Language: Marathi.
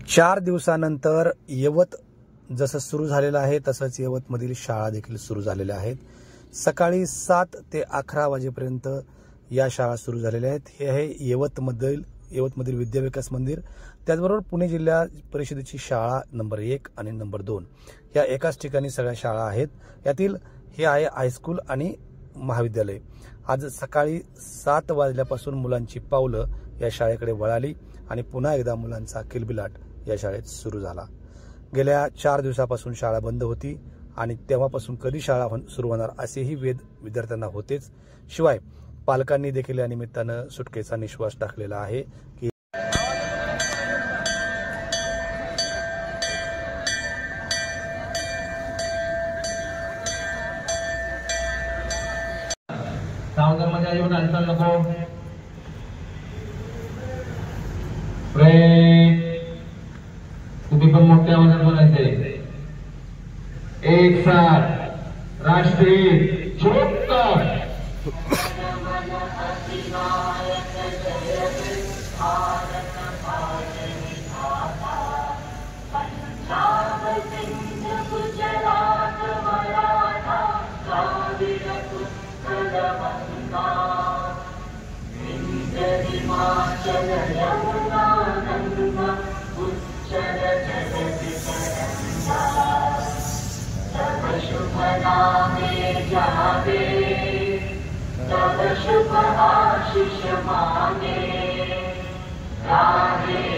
4 दिवसानंतर यवत जसं सुरू झालेलं आहे तसंच यवतमधील शाळा देखील सुरू झालेल्या आहेत। सकाळी 7 ते 11 वाजेपर्यंत या शाळा सुरू झालेल्या आहेत। हे आहे यवतमधील विद्याविकास मंदिर, त्याचबरोबर पुणे जिल्हा परिषदेची शाळा नंबर 1 आणि नंबर 2 या एकाच ठिकाणी सगळ्या शाळा आहेत। यातील हे आहे हायस्कूल आणि महाविद्यालय। आज सकाळी 7 वाजल्यापासून मुलांची पावलं या शाळेकडे वळाली आणि पुन्हा एकदा मुलांचा किलबिलाट या शाळेत सुरू झाला। गेल्या 4 दिवसापासून शाळा बंद होती आणि तेव्हापासून कधी शाळा सुरू होणार असेही वेध विद्यार्थ्यांना होतेच। शिवाय पालकांनी देखील या निमित्तानं सुटकेचा निश्वास टाकलेला आहे की सावधानमध्ये येऊन अडचण नको। तुम्ही पण मोठ्या आवाजात बोलायचे। एक साथ राष्ट्रीय चोक्कर तब शुभ आशीष मांगे राधे